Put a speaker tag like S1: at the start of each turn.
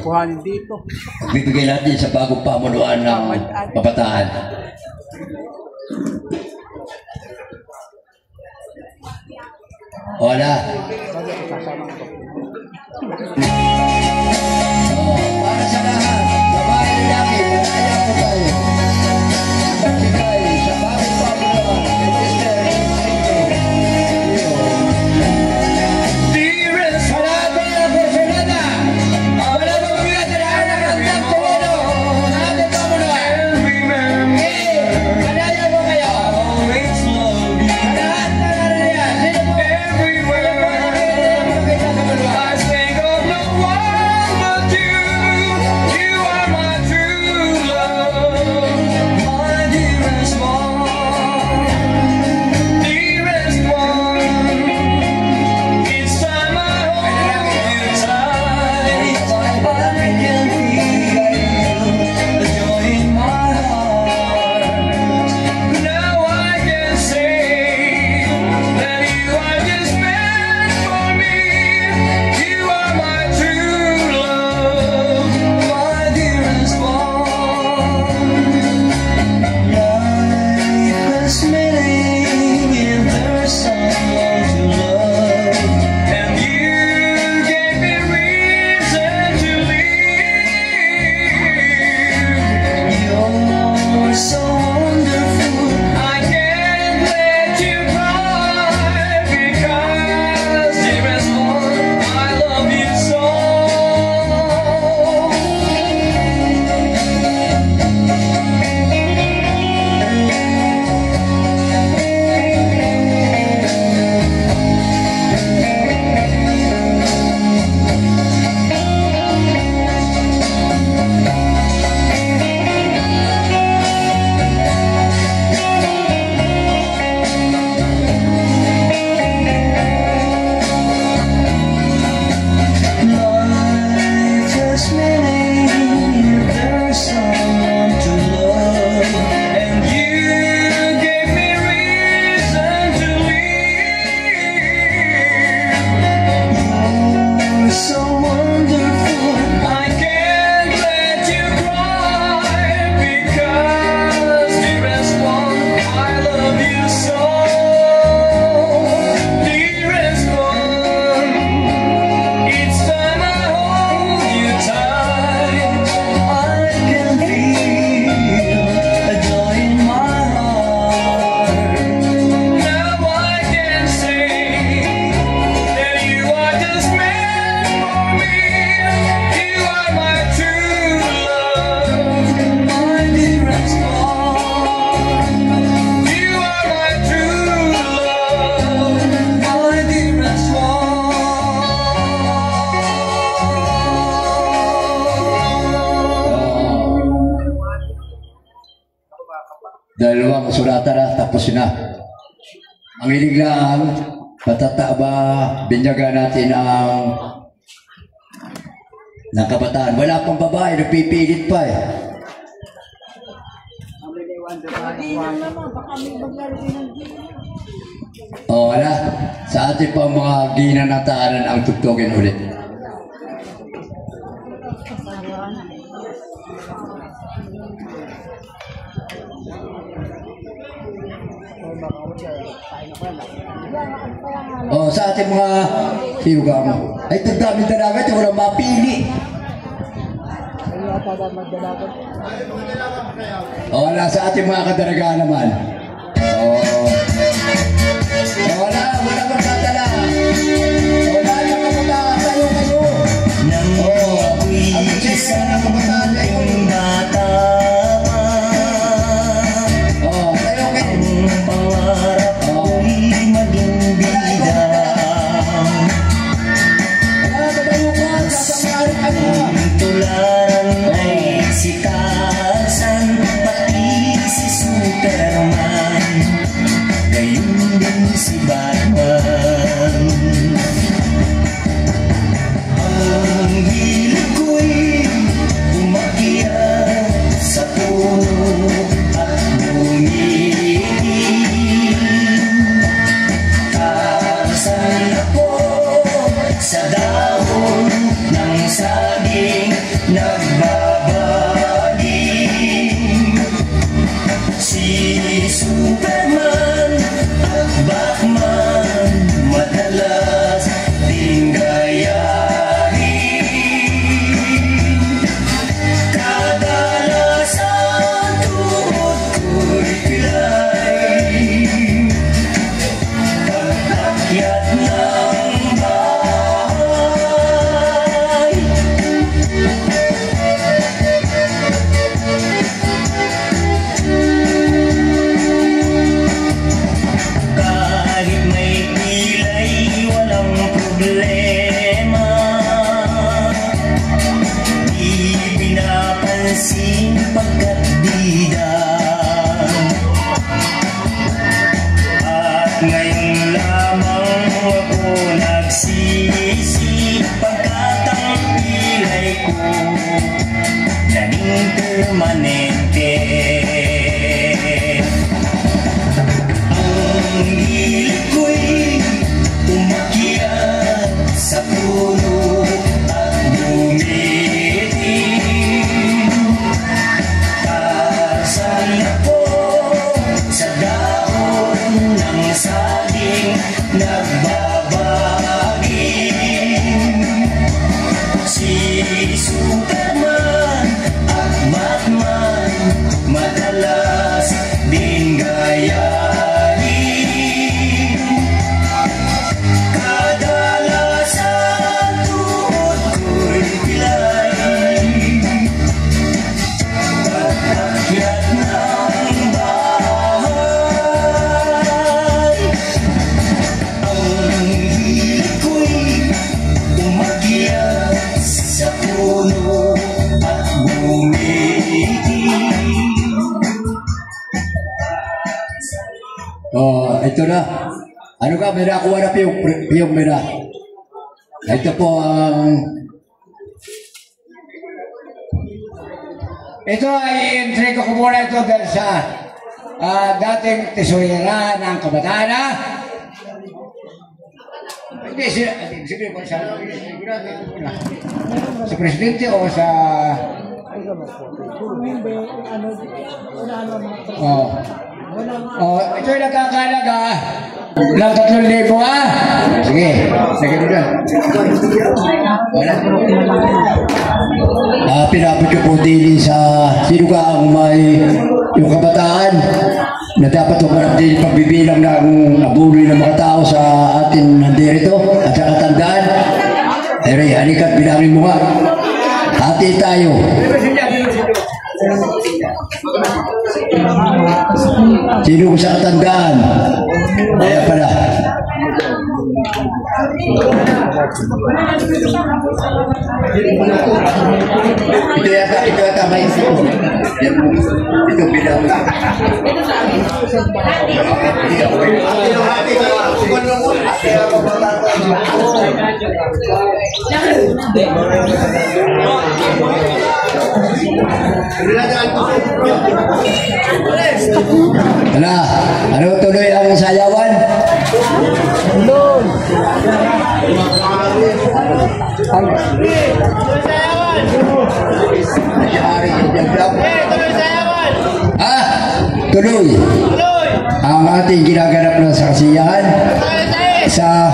S1: kuhanin dito.
S2: Bibigay natin sa bagong pamunuan ng kabataan. Wala. Para sa lahat, babae namin, malaya po tayo. Magbigay sa bagong pamunuan ng Mr. Dearest, wala ba yung personada? Wala ba mga talaga ng tagtulo? Natin pamunuan. Malaya mo kayo. Lahat na nariyan. Sino po? I think of no one but you. You are my true love, my dearest one, dearest one. Each time I hold you tight, I can feel the joy in my heart. Now I can say that you are just meant for me. You are my true love, my dearest one. Life has meaning if there's someone to love, and you gave me reason to live. You're so wonderful, I can't let you cry, because dearest one, I love you so. Life has meaning if there's someone to love, and you gave me reason to live. You're so wonderful, I can't let you cry, because dearest one, I love you so. Dearest one, each time I hold you tight, I can feel a joy in my heart. Now I can say that you are just meant for me. You are my true love, my dearest one. You are my true love, my dearest one. Dalawang surata na, tapos na. Ang hilig lang, patataba, binyaga natin ang kabataan. Wala pang babae, napipilit pa eh. O wala, sa ating pang mga ginanataanan ang tugtugin ulit. O sa ating mga hiuga mo, ay tagdaming dalagat, walang mapili. O wala, sa ating mga kadaraga naman. Wala magdadala. Wala na kabataan, kayo. Ang chesa na kabataan ay yung bata. Tayo kayo.
S3: Pangarap ko'y maging bida. Tularan ay si Tarzan, pati si Superman. Dahon ng saging nagbabaging. Si Superman at Batman madalas din gayahin. Kadalasan tuhod ko'y pilay, pag-akyat ng bahay. Ang hilig ko'y umakyat sa puno at bumigil.
S1: Ito na. Ano ka, may nakuha na piyong mera. Ito po ang... ito ay entry ko muna ito dahil sa dating tesorera ng kabataan. Hindi, sige po sa presidente o sa... ito yung nagkakalaga ng 3,000 Sige, sige ko dyan. Pinapit ko po din sa sino ka ang may yung kabataan na dapat humarap din pagbibilang ng abuloy ng mga tao sa atin nandirito at sa katandaan. Pero halika't bilangin mo nga. Hati tayo. Sino sa katandaan? Kaya pala. Ito yata may ito. Ito bilang. Ano tuloy ang sayawan? Tuloy ang ating ginaganap na saksiyahan sa